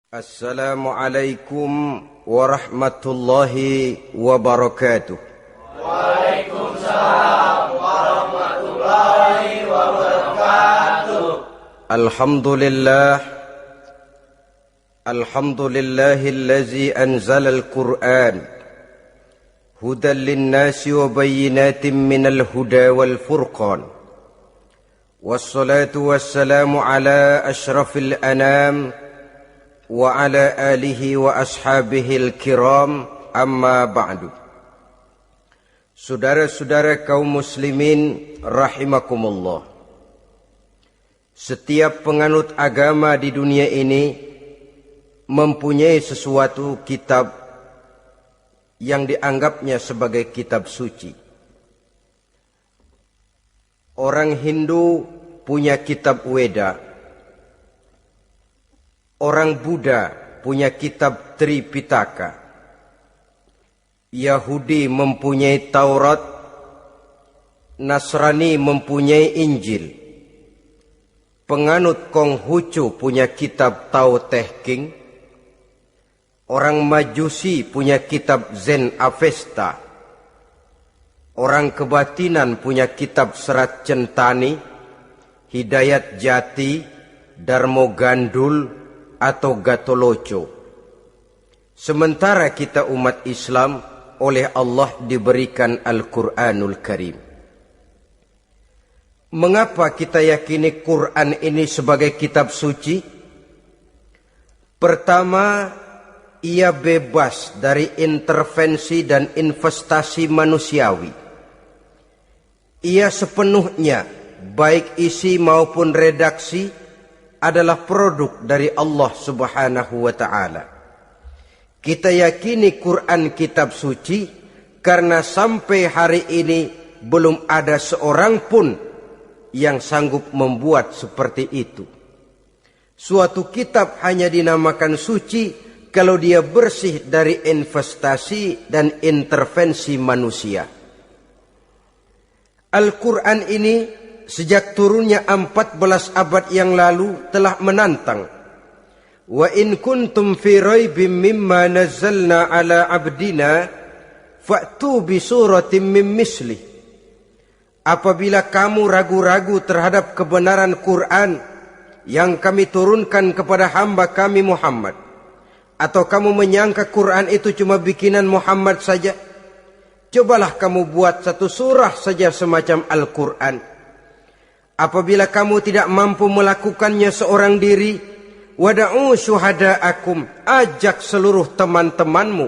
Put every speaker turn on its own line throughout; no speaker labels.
Assalamualaikum warahmatullahi wabarakatuh.
Waalaikumsalam warahmatullahi wabarakatuh.
Alhamdulillahillazi anzala al-Qur'an hudan linnasi wa bayyinatin minal huda wal furqan. Wassalatu wassalamu ala ashrafil anam wa ala alihi wa ashabihil kiram, amma ba'du. Saudara-saudara kaum muslimin rahimakumullah. Setiap penganut agama di dunia ini mempunyai sesuatu kitab yang dianggapnya sebagai kitab suci. Orang Hindu punya kitab Weda. Orang Buddha punya kitab Tripitaka. Yahudi mempunyai Taurat. Nasrani mempunyai Injil. Penganut Konghucu punya kitab Tao Te Ching. Orang Majusi punya kitab Zen Avesta. Orang kebatinan punya kitab Serat Centani, Hidayat Jati, Darmo Gandul, atau Gatoloco. Sementara kita umat Islam oleh Allah diberikan Al-Quranul Karim. Mengapa kita yakini Quran ini sebagai kitab suci? Pertama, ia bebas dari intervensi dan investasi manusiawi. Ia sepenuhnya, baik isi maupun redaksi, adalah produk dari Allah Subhanahu wa ta'ala. Kita yakini Quran kitab suci karena sampai hari ini belum ada seorang pun yang sanggup membuat seperti itu. Suatu kitab hanya dinamakan suci kalau dia bersih dari investasi dan intervensi manusia. Al-Quran ini sejak turunnya 14 abad yang lalu telah menantang. Wa in kuntum fi raibim mimma nazzalna ala abdina fa'tu bi suratin min misli. Apabila kamu ragu-ragu terhadap kebenaran Quran yang kami turunkan kepada hamba kami Muhammad, atau kamu menyangka Quran itu cuma bikinan Muhammad saja, cobalah kamu buat satu surah saja semacam Al-Quran. Apabila kamu tidak mampu melakukannya seorang diri, wada'u syuhada'akum, ajak seluruh teman-temanmu.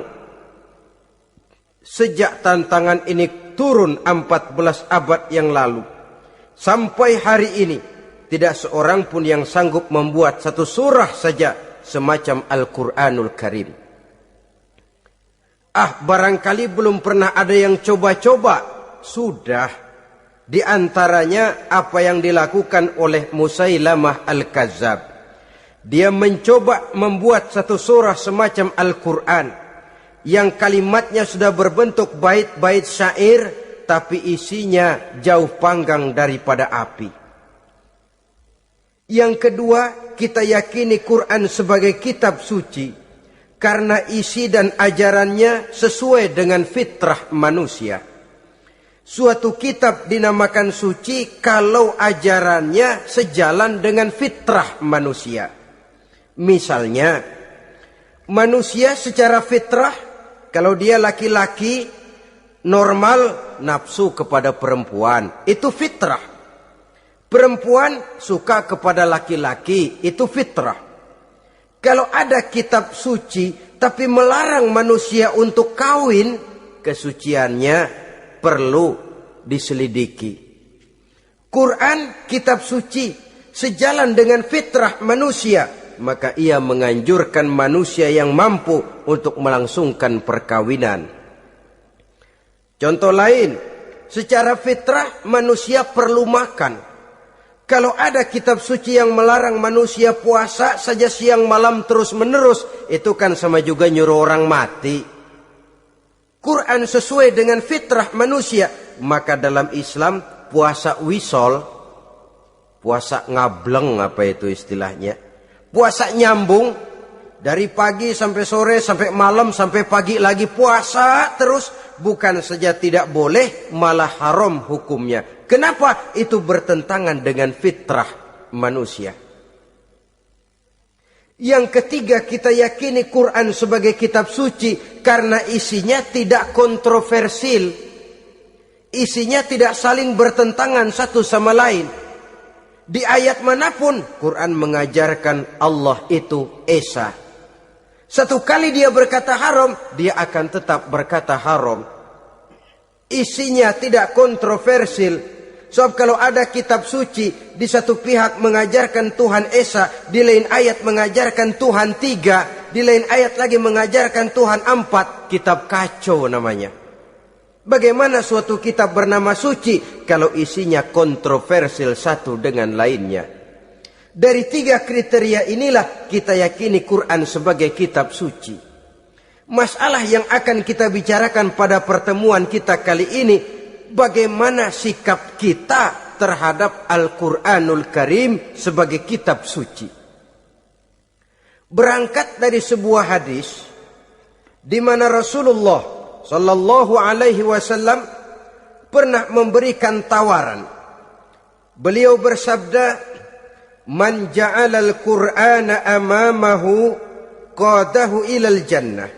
Sejak tantangan ini turun 14 abad yang lalu, sampai hari ini, tidak seorang pun yang sanggup membuat satu surah saja semacam Al-Quranul Karim. Barangkali belum pernah ada yang coba-coba. Sudah. Di antaranya apa yang dilakukan oleh Musailamah Al-Kazzab. Dia mencoba membuat satu surah semacam Al-Quran yang kalimatnya sudah berbentuk bait-bait syair, tapi isinya jauh panggang daripada api. Yang kedua, kita yakini Quran sebagai kitab suci karena isi dan ajarannya sesuai dengan fitrah manusia. Suatu kitab dinamakan suci kalau ajarannya sejalan dengan fitrah manusia. Misalnya, manusia secara fitrah, kalau dia laki-laki, normal nafsu kepada perempuan, itu fitrah. Perempuan suka kepada laki-laki, itu fitrah. Kalau ada kitab suci, tapi melarang manusia untuk kawin, kesuciannya perlu diselidiki. Quran kitab suci sejalan dengan fitrah manusia, maka ia menganjurkan manusia yang mampu untuk melangsungkan perkawinan. Contoh lain, secara fitrah manusia perlu makan. Kalau ada kitab suci yang melarang manusia puasa saja siang malam terus menerus, itu kan sama juga nyuruh orang mati. Quran sesuai dengan fitrah manusia, maka dalam Islam puasa wisol, puasa ngableng, apa itu istilahnya, puasa nyambung, Dari pagi sampai sore, sampai malam, sampai pagi lagi puasa terus. Bukan saja tidak boleh, malah haram hukumnya. Kenapa? Itu bertentangan dengan fitrah manusia. Yang ketiga, kita yakini Quran sebagai kitab suci karena isinya tidak kontroversil. Isinya tidak saling bertentangan satu sama lain. Di ayat manapun Quran mengajarkan Allah itu esa. Satu kali dia berkata haram, dia akan tetap berkata haram. Isinya tidak kontroversil. Sebab kalau ada kitab suci, di satu pihak mengajarkan Tuhan Esa, di lain ayat mengajarkan Tuhan 3, di lain ayat lagi mengajarkan Tuhan 4, kitab kacau namanya. Bagaimana suatu kitab bernama suci kalau isinya kontroversil satu dengan lainnya? Dari 3 kriteria inilah kita yakini Quran sebagai kitab suci. Masalah yang akan kita bicarakan pada pertemuan kita kali ini, bagaimana sikap kita terhadap Al-Quranul Karim sebagai kitab suci. Berangkat dari sebuah hadis di mana Rasulullah sallallahu alaihi wasallam pernah memberikan tawaran. Beliau bersabda, "Man ja'ala al-Qur'ana amamahu qadahu ilal jannah,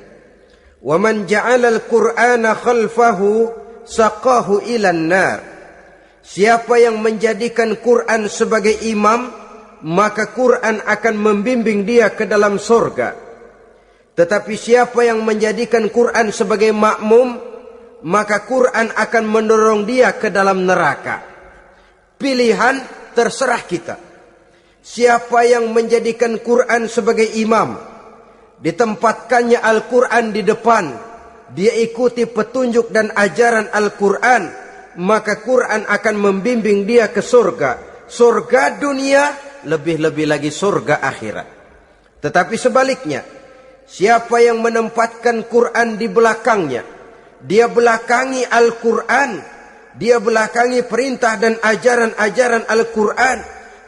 wa man ja'ala al-Qur'ana khalfahu saqahu ilan nar." Siapa yang menjadikan Quran sebagai imam, maka Quran akan membimbing dia ke dalam surga. Tetapi siapa yang menjadikan Quran sebagai makmum, maka Quran akan mendorong dia ke dalam neraka. Pilihan terserah kita. Siapa yang menjadikan Quran sebagai imam, ditempatkannya Al-Quran di depan, dia ikuti petunjuk dan ajaran Al-Quran, maka Quran akan membimbing dia ke surga. Surga dunia, lebih-lebih lagi surga akhirat. Tetapi sebaliknya, siapa yang menempatkan Quran di belakangnya, dia belakangi Al-Quran, dia belakangi perintah dan ajaran-ajaran Al-Quran,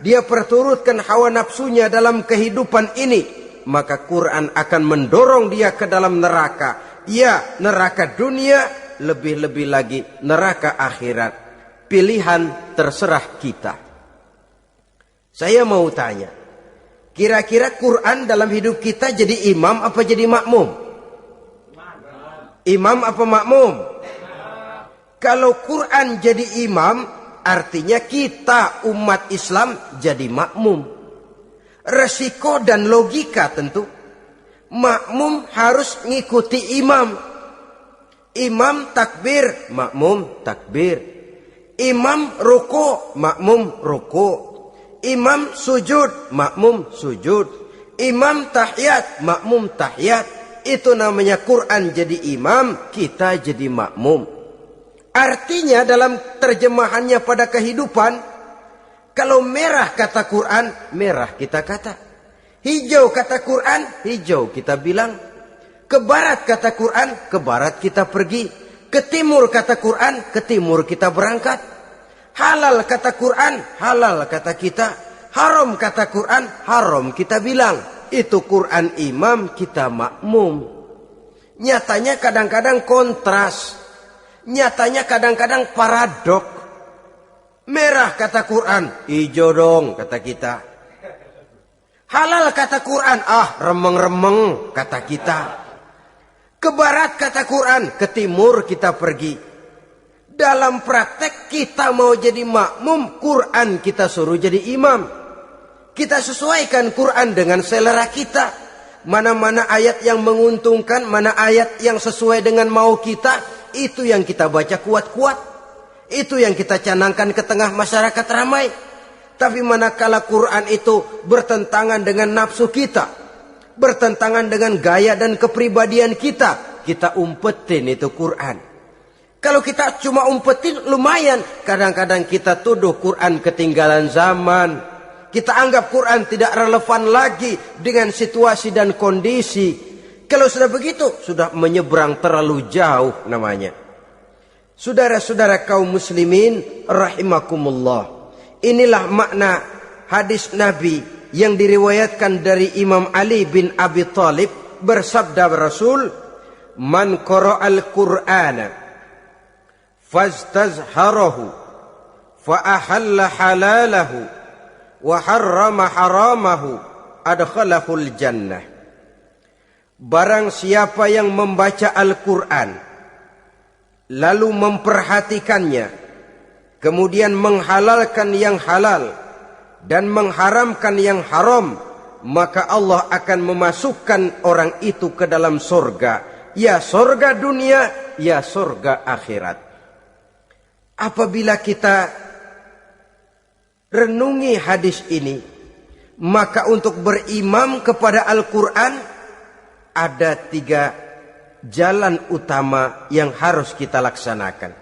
dia perturutkan hawa nafsunya dalam kehidupan ini, maka Quran akan mendorong dia ke dalam neraka. Ya, neraka dunia, lebih-lebih lagi neraka akhirat. Pilihan terserah kita. Saya mau tanya, kira-kira Quran dalam hidup kita jadi imam apa jadi makmum? Imam apa makmum? Kalau Quran jadi imam, artinya kita umat Islam jadi makmum. Resiko dan logika tentu. Makmum harus ngikuti imam. Imam takbir, makmum takbir. Imam ruku, makmum ruku. Imam sujud, makmum sujud. Imam tahiyat, makmum tahiyat. Itu namanya Quran jadi imam, kita jadi makmum. Artinya dalam terjemahannya pada kehidupan, kalau merah kata Quran, merah kita kata. Hijau kata Quran, hijau kita bilang. Ke barat kata Quran, ke barat kita pergi. Ke timur kata Quran, ke timur kita berangkat. Halal kata Quran, halal kata kita. Haram kata Quran, haram kita bilang. Itu Quran imam, kita makmum. Nyatanya kadang-kadang kontras. Nyatanya kadang-kadang paradok. Merah kata Quran, hijau dong kata kita. Halal kata Quran, remeng-remeng kata kita. Ke barat kata Quran, ke timur kita pergi. Dalam praktek kita mau jadi makmum, Quran kita suruh jadi imam. Kita sesuaikan Quran dengan selera kita. Mana-mana ayat yang menguntungkan, mana ayat yang sesuai dengan mau kita, itu yang kita baca kuat-kuat. Itu yang kita canangkan ke tengah masyarakat ramai. Tapi manakala Quran itu bertentangan dengan nafsu kita, bertentangan dengan gaya dan kepribadian kita, kita umpetin itu Quran. Kalau kita cuma umpetin lumayan, kadang-kadang kita tuduh Quran ketinggalan zaman. Kita anggap Quran tidak relevan lagi dengan situasi dan kondisi. Kalau sudah begitu, sudah menyeberang terlalu jauh namanya. Saudara-saudara kaum muslimin rahimakumullah. Inilah makna hadis Nabi yang diriwayatkan dari Imam Ali bin Abi Thalib, bersabda Rasul, "Man qara'al Qur'ana fastazharahu fa ahalla halalahu wa harrama haramahu adkhalahul jannah." Barang siapa yang membaca Al-Quran lalu memperhatikannya, kemudian menghalalkan yang halal dan mengharamkan yang haram, maka Allah akan memasukkan orang itu ke dalam surga, ya surga dunia, ya surga akhirat. Apabila kita renungi hadis ini, maka untuk berimam kepada Al-Quran ada 3 jalan utama yang harus kita laksanakan.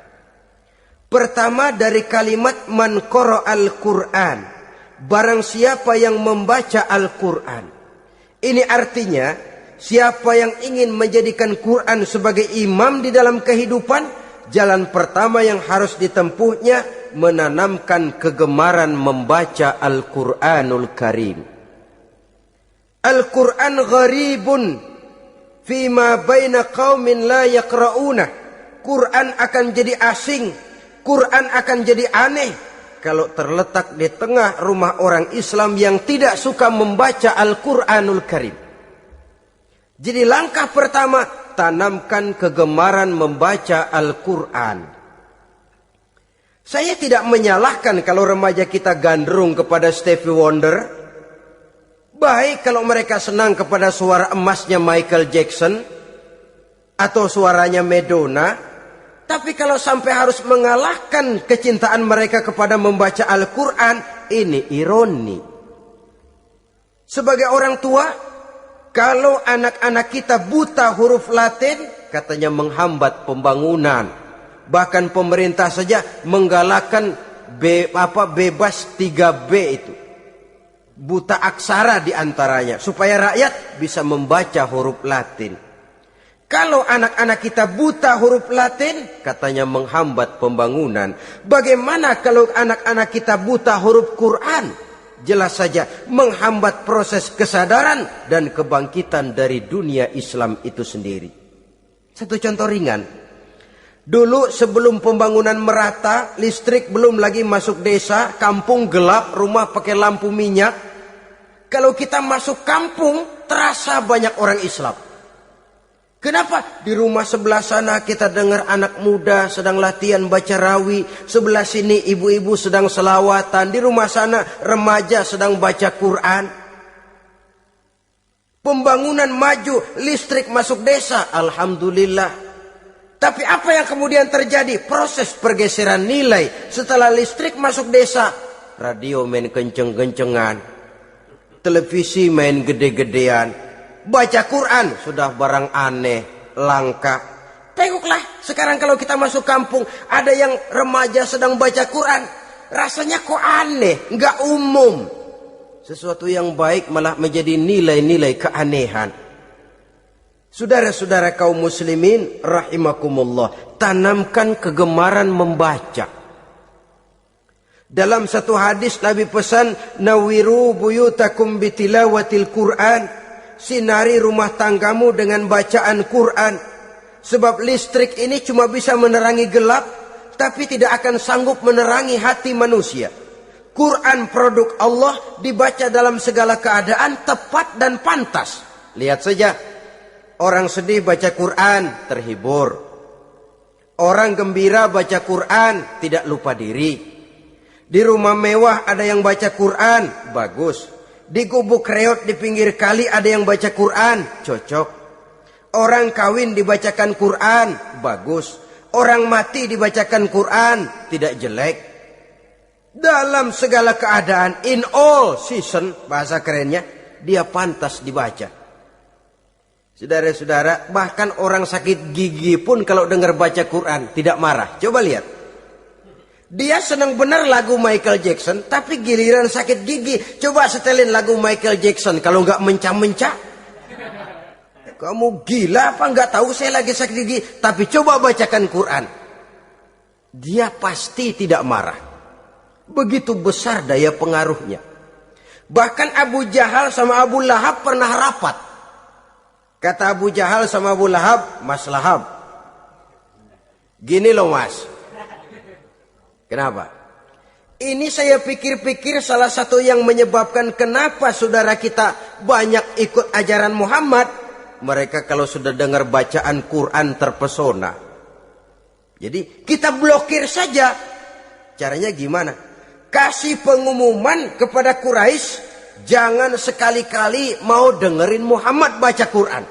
Pertama, dari kalimat man qara'al Qur'an, barang siapa yang membaca Al-Quran. Ini artinya siapa yang ingin menjadikan Quran sebagai imam di dalam kehidupan, jalan pertama yang harus ditempuhnya menanamkan kegemaran membaca Al-Quranul Karim. Al-Quran gharibun fima baina qaumin la yaqra'una. Quran akan jadi asing, Quran akan jadi aneh kalau terletak di tengah rumah orang Islam yang tidak suka membaca Al-Quranul Karim. Jadi langkah pertama, tanamkan kegemaran membaca Al-Quran. Saya tidak menyalahkan kalau remaja kita gandrung kepada Stevie Wonder. Baik kalau mereka senang kepada suara emasnya Michael Jackson atau suaranya Madonna. Tapi kalau sampai harus mengalahkan kecintaan mereka kepada membaca Al-Quran, ini ironi. Sebagai orang tua, kalau anak-anak kita buta huruf Latin, katanya menghambat pembangunan. Bahkan pemerintah saja menggalakkan bebas 3B itu. Buta aksara diantaranya, supaya rakyat bisa membaca huruf Latin. Kalau anak-anak kita buta huruf Latin, katanya menghambat pembangunan. Bagaimana kalau anak-anak kita buta huruf Quran? Jelas saja menghambat proses kesadaran dan kebangkitan dari dunia Islam itu sendiri. Satu contoh ringan. Dulu sebelum pembangunan merata, listrik belum lagi masuk desa, kampung gelap, rumah pakai lampu minyak. Kalau kita masuk kampung, terasa banyak orang Islam. Kenapa? Di rumah sebelah sana kita dengar anak muda sedang latihan baca rawi. Sebelah sini ibu-ibu sedang selawatan. Di rumah sana remaja sedang baca Quran. Pembangunan maju, listrik masuk desa. Alhamdulillah. Tapi apa yang kemudian terjadi? Proses pergeseran nilai. Setelah listrik masuk desa, radio main kenceng-kencengan. Televisi main gede-gedean. Baca Quran sudah barang aneh, langka. Tengoklah sekarang kalau kita masuk kampung, ada yang remaja sedang baca Quran. Rasanya kok aneh, nggak umum. Sesuatu yang baik malah menjadi nilai-nilai keanehan. Saudara-saudara kaum muslimin rahimakumullah, tanamkan kegemaran membaca. Dalam satu hadis Nabi pesan, nawiru buyutakum bitilawatil Quran. Sinari rumah tanggamu dengan bacaan Quran. Sebab listrik ini cuma bisa menerangi gelap, tapi tidak akan sanggup menerangi hati manusia. Quran produk Allah dibaca dalam segala keadaan tepat dan pantas. Lihat saja, orang sedih baca Quran terhibur. Orang gembira baca Quran tidak lupa diri. Di rumah mewah ada yang baca Quran, bagus. Di gubuk reot di pinggir kali ada yang baca Quran, cocok. Orang kawin dibacakan Quran, bagus. Orang mati dibacakan Quran, tidak jelek. Dalam segala keadaan, in all season, bahasa kerennya, dia pantas dibaca. Saudara-saudara, bahkan orang sakit gigi pun kalau dengar baca Quran tidak marah. Coba lihat. Dia senang benar lagu Michael Jackson, tapi giliran sakit gigi, coba setelin lagu Michael Jackson kalau nggak mencah-mencah. Kamu gila apa nggak tahu saya lagi sakit gigi, tapi coba bacakan Quran. Dia pasti tidak marah. Begitu besar daya pengaruhnya. Bahkan Abu Jahal sama Abu Lahab pernah rapat. Kata Abu Jahal sama Abu Lahab, Mas Lahab, gini loh mas. Kenapa? Ini saya pikir-pikir salah satu yang menyebabkan kenapa saudara kita banyak ikut ajaran Muhammad. Mereka kalau sudah dengar bacaan Quran terpesona. Jadi kita blokir saja. Caranya gimana? Kasih pengumuman kepada Quraisy. Jangan sekali-kali mau dengerin Muhammad baca Quran.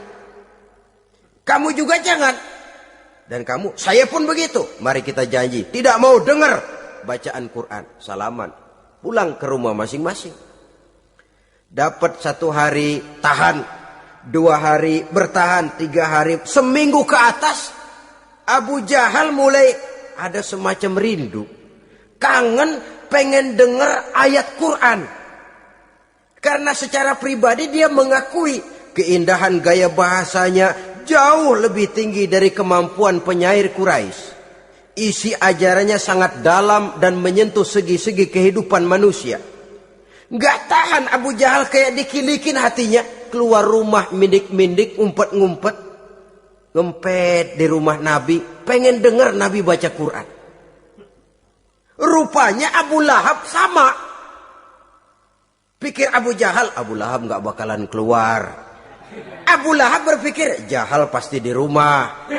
Kamu juga jangan. Dan kamu, saya pun begitu. Mari kita janji, tidak mau dengar bacaan Quran. Salaman, pulang ke rumah masing-masing. Dapat 1 hari tahan, 2 hari bertahan, 3 hari, seminggu ke atas. Abu Jahal mulai ada semacam rindu. Kangen pengen dengar ayat Quran. Karena secara pribadi dia mengakui keindahan gaya bahasanya jauh lebih tinggi dari kemampuan penyair Quraisy. Isi ajarannya sangat dalam dan menyentuh segi-segi kehidupan manusia. Gak tahan Abu Jahal kayak dikilikin hatinya. Keluar rumah mindik-mindik, ngumpet-ngumpet. Ngempet di rumah Nabi. Pengen dengar Nabi baca Quran. Rupanya Abu Lahab sama. Pikir Abu Jahal, Abu Lahab gak bakalan keluar. Abu Lahab berpikir, Jahal pasti di rumah.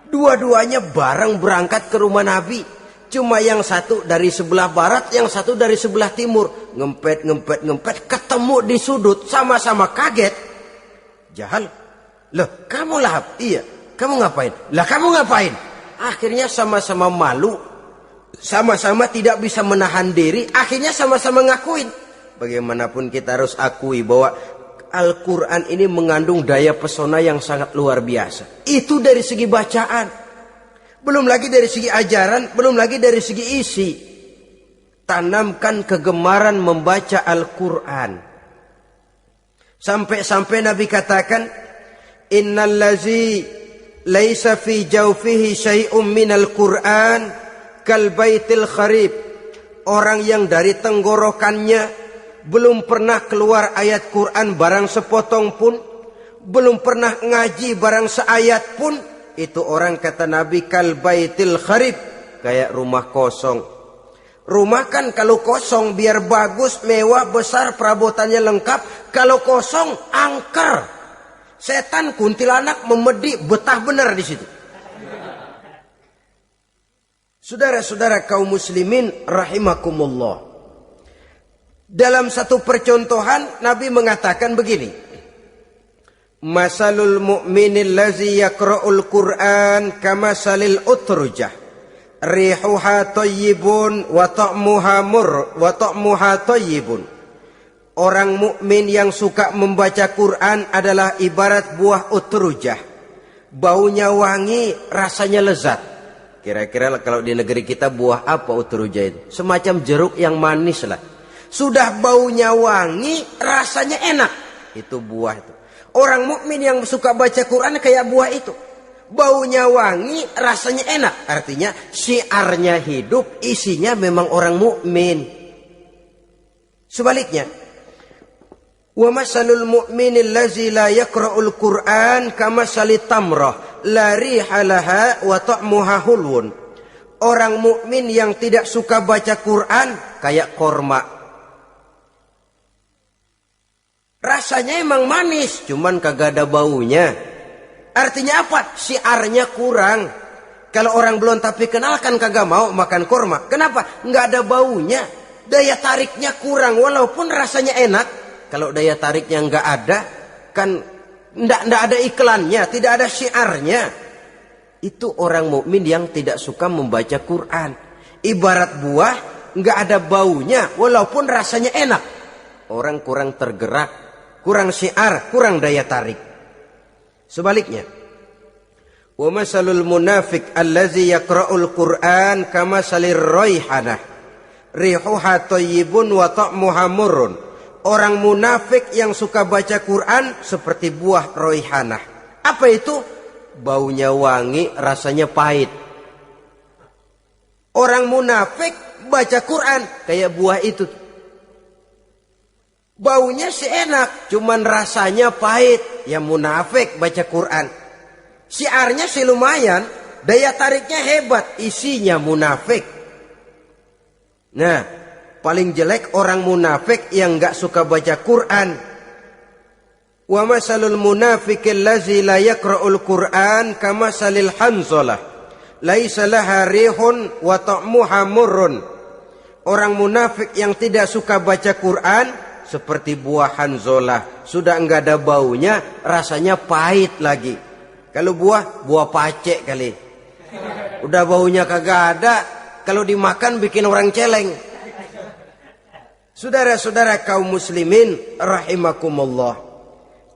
Dua-duanya bareng berangkat ke rumah Nabi. Cuma yang satu dari sebelah barat, yang satu dari sebelah timur. Ngempet, ketemu di sudut, sama-sama kaget. Jahal, loh kamu Lahab? Iya, kamu ngapain? Lah kamu ngapain? Akhirnya sama-sama malu. Sama-sama tidak bisa menahan diri. Akhirnya sama-sama ngakuin. Bagaimanapun kita harus akui bahwa Al-Quran ini mengandung daya pesona yang sangat luar biasa. Itu dari segi bacaan. Belum lagi dari segi ajaran, belum lagi dari segi isi. Tanamkan kegemaran membaca Al-Quran. Sampai-sampai Nabi katakan, Innallazi laisa fi jawfihi syai'um minal Quran kal baitil kharib. Orang yang dari tenggorokannya belum pernah keluar ayat Quran barang sepotong pun, belum pernah ngaji barang seayat pun, itu orang kata Nabi kal baitil kharib, kayak rumah kosong. Rumah kan kalau kosong biar bagus, mewah, besar, perabotannya lengkap. Kalau kosong angker. Setan kuntilanak memedi betah benar di situ. Saudara-saudara kaum muslimin rahimakumullah. Dalam satu percontohan Nabi mengatakan begini. Masalul mu'minil lazi yaqra'ul Qur'an kamasalil utrujah. Rihuha thayyibun wa ta'muha thayyibun. Orang mukmin yang suka membaca Quran adalah ibarat buah utrujah. Baunya wangi, rasanya lezat. Kira-kira kalau di negeri kita buah apa utrujah itu? Semacam jeruk yang manis lah. Sudah baunya wangi, rasanya enak. Itu buah itu. Orang mukmin yang suka baca Quran kayak buah itu. Baunya wangi, rasanya enak. Artinya syiarnya hidup, isinya memang orang mukmin. Sebaliknya, wa masalul mu'minil lazi la yaqra'ul Qur'an kamasalit tamrah la riha laha wa ta'muha hulwun. Orang mukmin yang tidak suka baca Quran kayak korma. Rasanya emang manis, cuman kagak ada baunya. Artinya apa? Syiarnya kurang. Kalau orang belum tapi kenal kan kagak mau makan korma. Kenapa? Nggak ada baunya. Daya tariknya kurang walaupun rasanya enak. Kalau daya tariknya nggak ada, kan nggak ada iklannya, tidak ada syiarnya. Itu orang mukmin yang tidak suka membaca Quran. Ibarat buah, nggak ada baunya walaupun rasanya enak. Orang kurang tergerak, kurang syiar, kurang daya tarik. Sebaliknya, wa masalul munafiq allazi yaqra'ul Qur'an kamasalir raihanah rihuha thayyibun wa ta'muha murrun. Orang munafik yang suka baca Quran seperti buah raihanah. Apa itu? Baunya wangi, rasanya pahit. Orang munafik baca Quran kayak buah itu. Baunya sih enak, cuman rasanya pahit. Ya munafik baca Quran. Syiarnya sih lumayan, daya tariknya hebat, isinya munafik. Nah, paling jelek orang munafik yang gak suka baca Quran. Wa masalul munafiqil ladzi la yaqra'ul Qur'an kamasalil hanzalah laisa laha rihun wa ta'muha murrun. Orang munafik yang tidak suka baca Quran seperti buah hanzalah, sudah enggak ada baunya, rasanya pahit lagi. Kalau buah pacek kali. Udah baunya kagak ada, kalau dimakan bikin orang celeng. Saudara-saudara kaum muslimin rahimakumullah,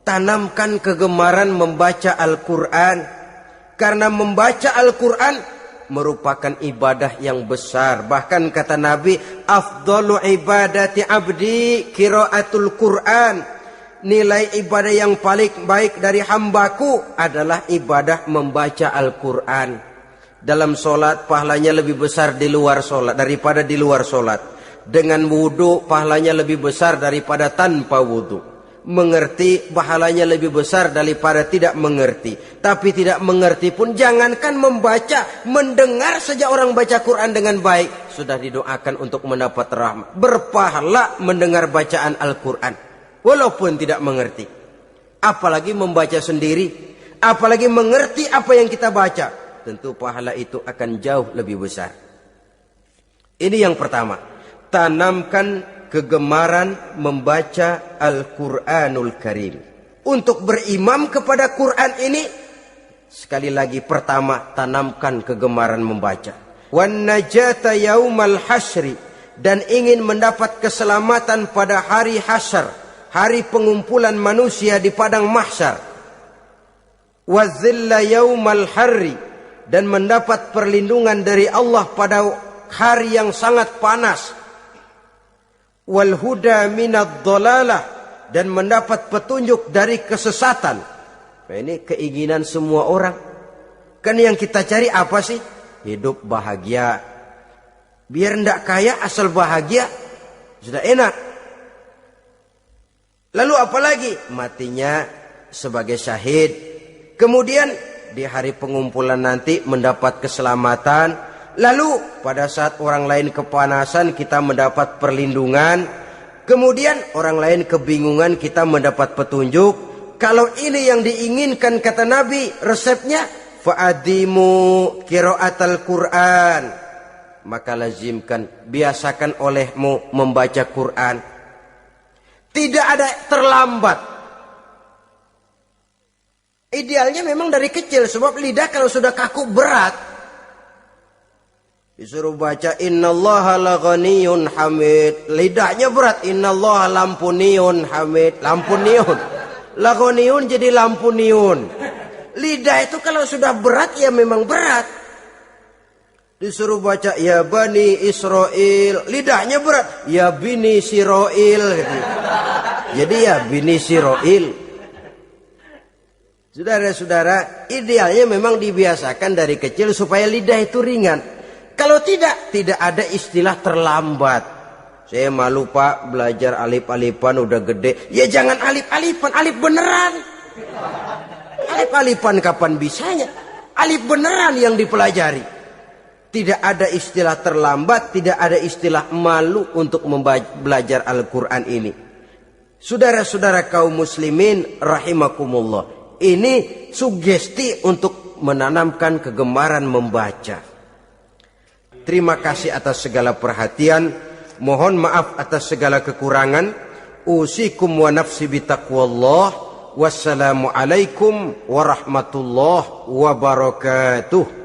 tanamkan kegemaran membaca Al-Quran. Karena membaca Al-Quran merupakan ibadah yang besar. Bahkan kata Nabi, afdalu ibadati abdi qiraatul Quran. Nilai ibadah yang paling baik dari hambaku adalah ibadah membaca Al-Quran. Dalam solat pahalanya lebih besar di luar solat daripada di luar solat. Dengan wudu pahalanya lebih besar daripada tanpa wudu. Mengerti pahalanya lebih besar daripada tidak mengerti. Tapi tidak mengerti pun jangankan membaca, mendengar saja orang baca Quran dengan baik sudah didoakan untuk mendapat rahmat. Berpahala mendengar bacaan Al-Quran walaupun tidak mengerti. Apalagi membaca sendiri, apalagi mengerti apa yang kita baca, tentu pahala itu akan jauh lebih besar. Ini yang pertama, tanamkan kegemaran membaca Al-Quranul Karim. Untuk berimam kepada Quran ini, sekali lagi pertama, tanamkan kegemaran membaca. Wan najata yaumal hasyri, dan ingin mendapat keselamatan pada hari hasyar, hari pengumpulan manusia di padang mahsyar. Wazilla yaumal harri, dan mendapat perlindungan dari Allah pada hari yang sangat panas. Wal huda minad dhalalah, dan mendapat petunjuk dari kesesatan. Nah, ini keinginan semua orang. Kan yang kita cari apa sih? Hidup bahagia. Biar ndak kaya asal bahagia sudah enak. Lalu apalagi? Matinya sebagai syahid. Kemudian di hari pengumpulan nanti mendapat keselamatan. Lalu pada saat orang lain kepanasan kita mendapat perlindungan. Kemudian orang lain kebingungan kita mendapat petunjuk. Kalau ini yang diinginkan kata Nabi, resepnya fa'adimu qiraatal Quran. Maka lazimkan, biasakan olehmu membaca Quran. Tidak ada terlambat. Idealnya memang dari kecil, sebab lidah kalau sudah kaku berat. Disuruh baca innallaha laghaniyun hamid, lidahnya berat. Innallaha lampuniyun hamid, lampuniyun. Laghaniyun jadi lampuniyun. Lidah itu kalau sudah berat ya memang berat. Disuruh baca ya bani Israel, lidahnya berat. Ya bini Siroil gitu. Jadi ya bini Siroil. Saudara-saudara, idealnya memang dibiasakan dari kecil supaya lidah itu ringan. Kalau tidak ada istilah terlambat. Saya malu pak, belajar alif-alifan udah gede. Ya jangan alif-alifan, alif beneran. Alif-alifan kapan bisanya? Alif beneran yang dipelajari. Tidak ada istilah terlambat, tidak ada istilah malu untuk belajar Al-Quran ini. Saudara-saudara kaum muslimin rahimakumullah. Ini sugesti untuk menanamkan kegemaran membaca. Terima kasih atas segala perhatian. Mohon maaf atas segala kekurangan. Usikum wa nafsi bitaqwallah. Wassalamualaikum warahmatullahi wabarakatuh.